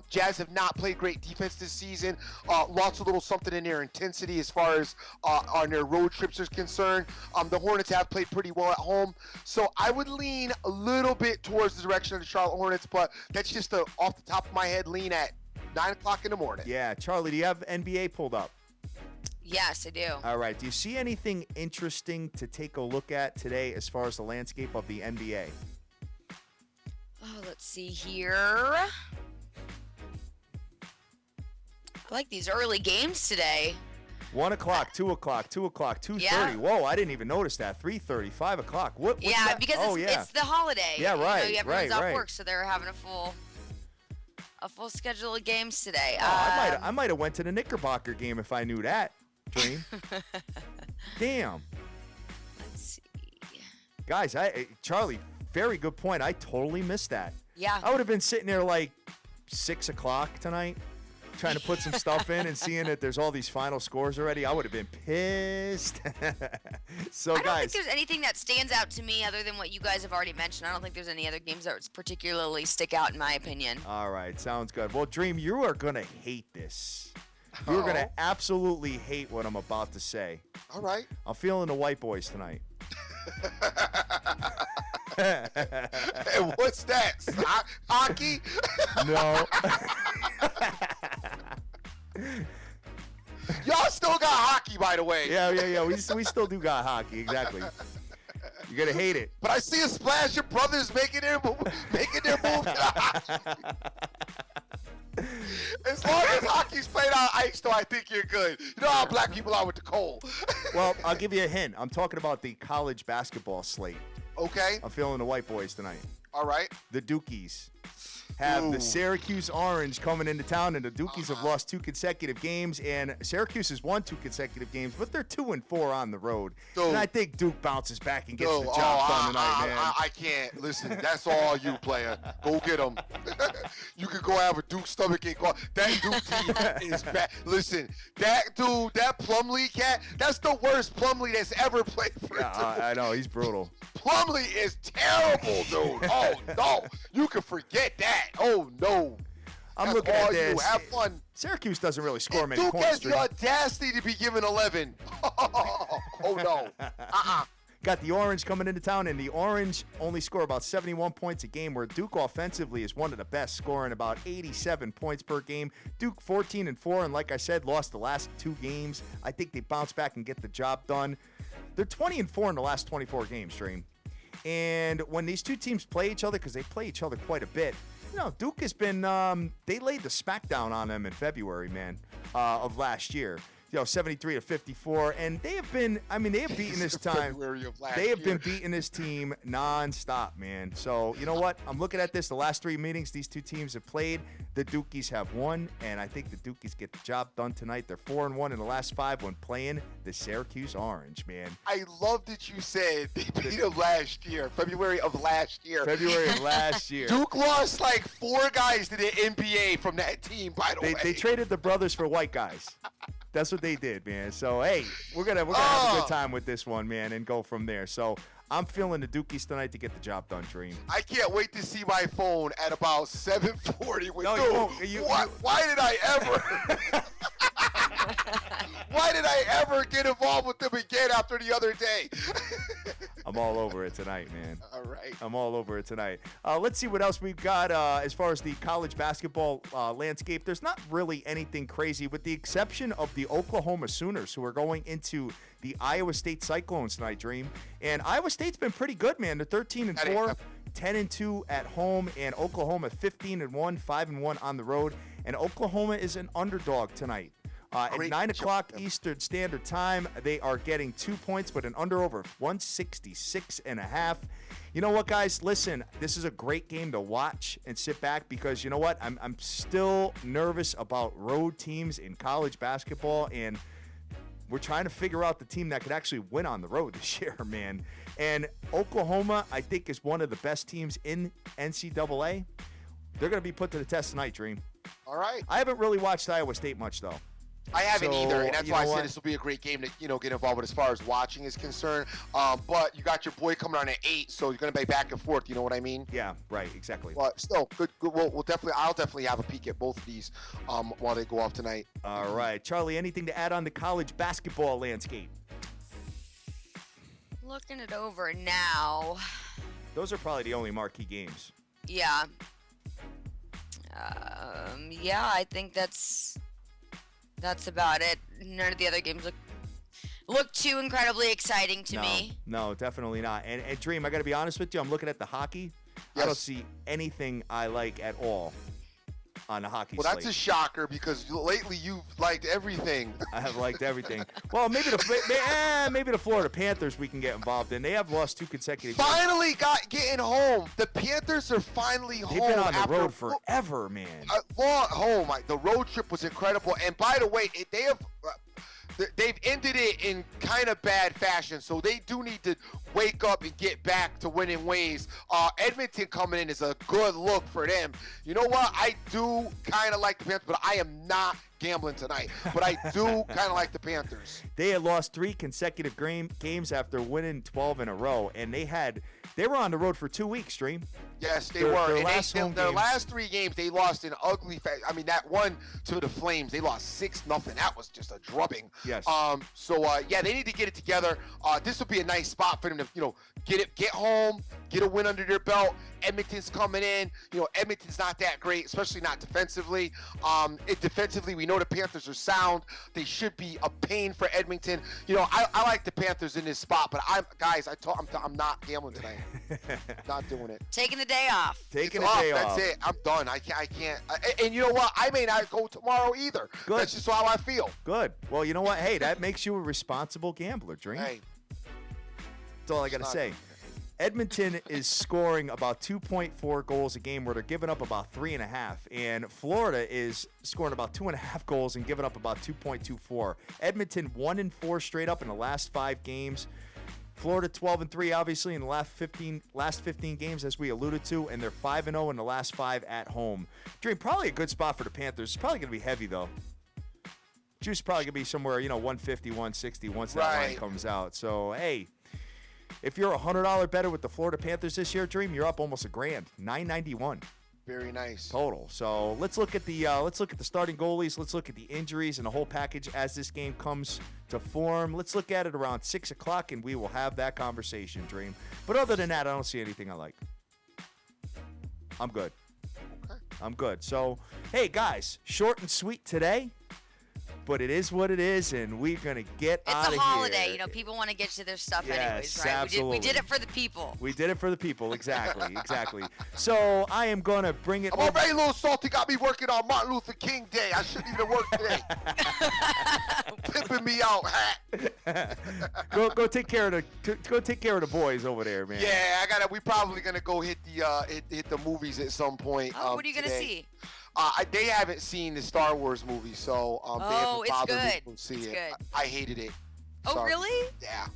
Jazz have not played great defense this season. Lots of little something in their intensity as far as on their road trips is concerned. The Hornets have played pretty well at home. So I would lean a little bit towards the direction of the Charlotte Hornets, but that's just off the top of my head lean at 9 o'clock in the morning. Yeah, Charlie, do you have NBA pulled up? Yes, I do. All right. Do you see anything interesting to take a look at today as far as the landscape of the NBA? Oh, let's see here. I like these early games today. 1 o'clock, 2 o'clock, 2 o'clock, 2:30. Yeah. Whoa, I didn't even notice that. 3:30, 5 o'clock. What's Yeah, that? because it's the holiday. Yeah, right, You know, everyone's right, off right. work, so they're having a full schedule of games today. Oh, I might have went to the Knickerbocker game if I knew that, Dream. Damn. Let's see. Guys, Charlie, very good point. I totally missed that. Yeah. I would have been sitting there like 6 o'clock tonight, trying to put some stuff in and seeing that there's all these final scores already. I would have been pissed. So, I don't guys, think there's anything that stands out to me other than what you guys have already mentioned. I don't think there's any other games that particularly stick out in my opinion. all right, sounds good. Well, Dream, you are going to hate this. You're going to absolutely hate what I'm about to say. All right. I'm feeling the white boys tonight. And what's that? Hockey? No. Y'all still got hockey, by the way. Yeah. We still do got hockey, exactly. You're going to hate it. But I see a splash of brothers making their move. As long as hockey's played on ice, though, I think you're good. You know how black people are with the cold. Well, I'll give you a hint. I'm talking about the college basketball slate. Okay. I'm feeling the white boys tonight. All right. The Dukies have the Syracuse Orange coming into town, and the Dukies have lost 2 consecutive games, and Syracuse has won 2 consecutive games, but they're 2-4 on the road. Dude. And I think Duke bounces back and gets the job done tonight, man. I can't. Listen, that's all you, player. Go get them. You can go have a Duke stomach ache. That Duke team is bad. Listen, that dude, that Plumlee cat, that's the worst Plumlee that's ever played for a team. I know, he's brutal. Plumlee is terrible, dude. Oh, no. You can forget that. Oh, no. I'm That's looking all at this. You. Have fun. Syracuse doesn't really score And many Duke points. has the audacity to be given 11. Oh, no. Got the Orange coming into town, and the Orange only score about 71 points a game, where Duke offensively is one of the best, scoring about 87 points per game. Duke 14-4, and like I said, lost the last 2 games. I think they bounce back and get the job done. They're 20-4 in the last 24 games, Dream. And when these two teams play each other, because they play each other quite a bit, Duke has been, they laid the smackdown on them in February, man, of last year. 73-54, and they have beaten this time. They have been beating this team nonstop, man. So, you know what? I'm looking at this. The last 3 meetings these two teams have played, the Dukies have won, and I think the Dukies get the job done tonight. They're 4-1 in the last 5 when playing the Syracuse Orange, man. I love that you said they beat them last year, February of last year. Duke lost like 4 guys to the NBA from that team, by the way. They traded the brothers for white guys. That's what they did, man. So, hey, we're gonna have a good time with this one, man, and go from there. So, I'm feeling the Dukies tonight to get the job done, Dream. I can't wait to see my phone at about 7:40. Why did I ever? Why did I ever get involved with them again after the other day? I'm all over it tonight, man. All right. I'm all over it tonight. Let's see what else we've got as far as the college basketball landscape. There's not really anything crazy, with the exception of the Oklahoma Sooners, who are going into the Iowa State Cyclones tonight, Dream. And Iowa State's been pretty good, man. They're 13-4, 10-2 at home, and Oklahoma 15-1, 5-1 on the road. And Oklahoma is an underdog tonight. At 9 o'clock Eastern Standard Time, they are getting 2 points, but an under-over 166.5. You know what, guys? Listen, this is a great game to watch and sit back, because you know what? I'm still nervous about road teams in college basketball, and we're trying to figure out the team that could actually win on the road this year, man. And Oklahoma, I think, is one of the best teams in NCAA. They're going to be put to the test tonight, Dream. All right. I haven't really watched Iowa State much, though. I haven't either, and that's why I said this will be a great game to get involved with as far as watching is concerned. But you got your boy coming on at 8, so you're going to be back and forth. You know what I mean? Yeah, right, exactly. But still, good. I'll definitely have a peek at both of these while they go off tonight. All right, Charlie. Anything to add on the college basketball landscape? Looking it over now. Those are probably the only marquee games. Yeah. I think that's about it. None of the other games look too incredibly exciting to me. No, definitely not. And Dream, I got to be honest with you. I'm looking at the hockey. Yes. I don't see anything I like at all on the hockey slate. Well, that's a shocker, because lately you've liked everything. I have liked everything. Well, maybe the Florida Panthers we can get involved in. They have lost 2 consecutive games. Finally getting home. The Panthers are finally home. They've been on the road forever, man. The road trip was incredible. And by the way, they've ended it in kind of bad fashion, so they do need to wake up and get back to winning ways. Edmonton coming in is a good look for them. You know what? I do kind of like the Panthers, but I am not gambling tonight. But I do kind of like the Panthers. They had lost 3 consecutive games after winning 12 in a row, and they were on the road for 2 weeks, Dream. Yes, they were. Their last 3 games, they lost in ugly fashion. I mean, that one to the Flames, they lost 6-0. That was just a drubbing. Yes. They need to get it together. This will be a nice spot for them to, get home, get a win under their belt. Edmonton's coming in. Edmonton's not that great, especially not defensively. Defensively, we know the Panthers are sound. They should be a pain for Edmonton. I like the Panthers in this spot, but I'm not gambling tonight. Not doing it. Taking the day off. Taking the day off. That's it. I'm done. I can't. And you know what? I may not go tomorrow either. Good. That's just how I feel. Good. Well, you know what? Hey, that makes you a responsible gambler, Dream. Hey. That's all I got to say. Edmonton is scoring about 2.4 goals a game, where they're giving up about 3.5. And Florida is scoring about 2.5 goals and giving up about 2.24. Edmonton 1-4 straight up in the last 5 games. Florida 12-3, obviously, in the last 15 games, as we alluded to, and they're 5-0 in the last 5 at home. Dream, probably a good spot for the Panthers. It's probably going to be heavy, though. Juice probably going to be somewhere, 150, 160 once that line comes out. So, hey, if you're a $100 better with the Florida Panthers this year, Dream, you're up almost $1,000, $991. Very nice. Total. So let's look at the starting goalies. Let's look at the injuries and the whole package as this game comes to form. Let's look at it around 6 o'clock, and we will have that conversation, Dream. But other than that, I don't see anything I like. I'm good. Okay. I'm good. So, hey, guys, short and sweet today. But it is what it is, and we're going to get out of here. It's a holiday. You know, people want to get to their stuff anyways, right? Absolutely. We did it for the people. We did it for the people. Exactly. Exactly. So I am going to bring it I'm already a little salty. Got me working on Martin Luther King Day. I shouldn't even work today. Pimping me out, hat. go take care of the boys over there, man. Yeah, we probably going to go hit the movies at some point. What are you going to see? They haven't seen the Star Wars movie, so they haven't bothered me to see it. Good. I hated it. Oh, Sorry. Really? Yeah.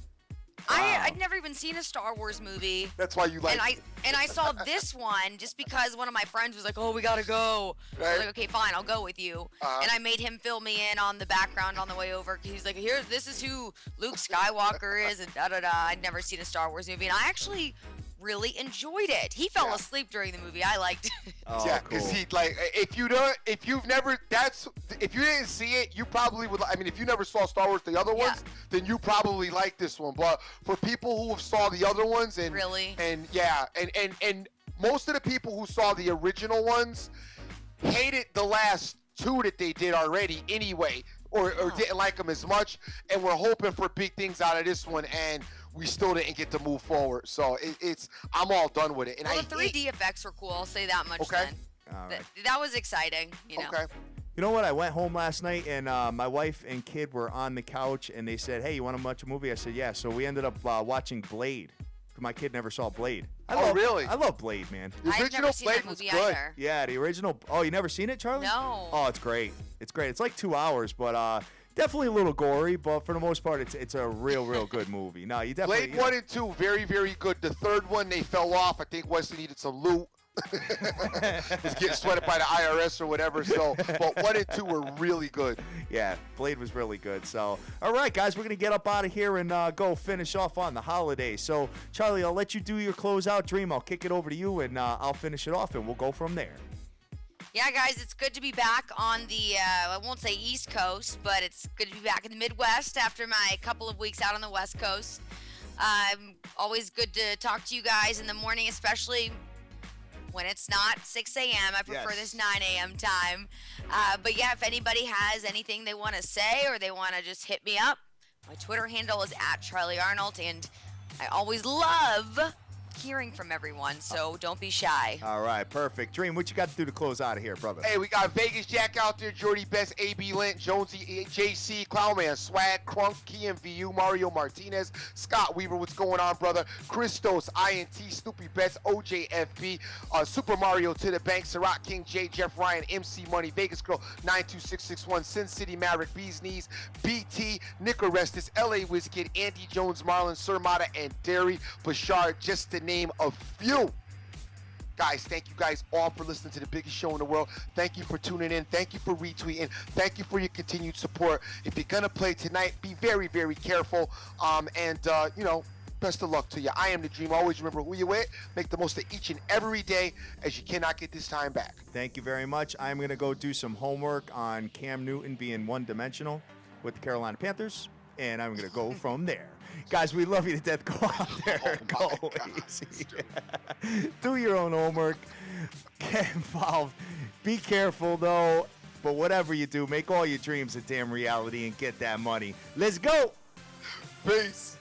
I'd never even seen a Star Wars movie. That's why you like it. And I saw this one just because one of my friends was like, "Oh, we gotta go." Right. I was like, "Okay, fine, I'll go with you." And I made him fill me in on the background on the way over. He's like, this is who Luke Skywalker is, and da da da. I'd never seen a Star Wars movie, and I actually really enjoyed it. He fell asleep during the movie. I liked it. Oh, yeah, cool. because if you didn't see it, you probably would. I mean, if you never saw Star Wars, the other ones, then you probably like this one. But for people who have saw the other ones and most of the people who saw the original ones hated the last two that they did already anyway, or didn't like them as much, and we're hoping for big things out of this one, and we still didn't get to move forward. So I'm all done with it. And the 3D effects were cool. I'll say that much. Okay. Then. All right. That was exciting. You know. Okay. You know what? I went home last night, and my wife and kid were on the couch, and they said, "Hey, you want to watch a movie?" I said, "Yeah." So we ended up watching Blade. My kid never saw Blade. Really? I love Blade, man. The I've original never seen Blade that was movie good. either. Yeah, the original. Oh, you never seen it, Charlie? No. Oh, it's great. It's great. It's like 2 hours, but definitely a little gory. But for the most part, it's a real good movie. No, you definitely. Blade 1 and 2, very, very good. The third one, they fell off. I think Wesley needed some loot. He's getting sweated by the IRS or whatever. So, but 1 and 2 were really good. Yeah, Blade was really good. So, all right, guys, we're going to get up out of here and go finish off on the holidays. So, Charlie, I'll let you do your closeout, Dream. I'll kick it over to you, and I'll finish it off, and we'll go from there. Yeah, guys, it's good to be back on the, I won't say East Coast, but it's good to be back in the Midwest after my couple of weeks out on the West Coast. Always good to talk to you guys in the morning, especially when it's not 6 a.m. I prefer this 9 a.m. time. But yeah, if anybody has anything they want to say or they want to just hit me up, my Twitter handle is @CharlieArnold, and I always love hearing from everyone, so don't be shy. All right, perfect. Dream, what you got to do to close out of here, brother? Hey, we got Vegas Jack out there, Jordy Best, AB Lint, Jonesy, JC, Clownman, Swag, Crunk, Key VU, Mario Martinez, Scott Weaver, what's going on, brother? Christos, INT, Snoopy Best, OJFB, Super Mario to the Bank, Ciroc King, J, Jeff Ryan, MC Money, Vegas Girl, 92661, Sin City Maverick, Bees Knees, BT, Nick Orestes, LA Wizkid, Andy Jones, Marlon, Surmata, and Derry Bashard, just to name a few. Guys, thank you guys all for listening to the biggest show in the world. Thank you for tuning in. Thank you for retweeting. Thank you for your continued support. If you're going to play tonight, be very, very careful. Best of luck to you. I am the Dream. Always remember who you're with. Make the most of each and every day, as you cannot get this time back. Thank you very much. I'm going to go do some homework on Cam Newton being one-dimensional with the Carolina Panthers, and I'm going to go from there. Guys, we love you to death. Go out there. Go easy. Do your own homework. Get involved. Be careful, though. But whatever you do, make all your dreams a damn reality and get that money. Let's go. Peace.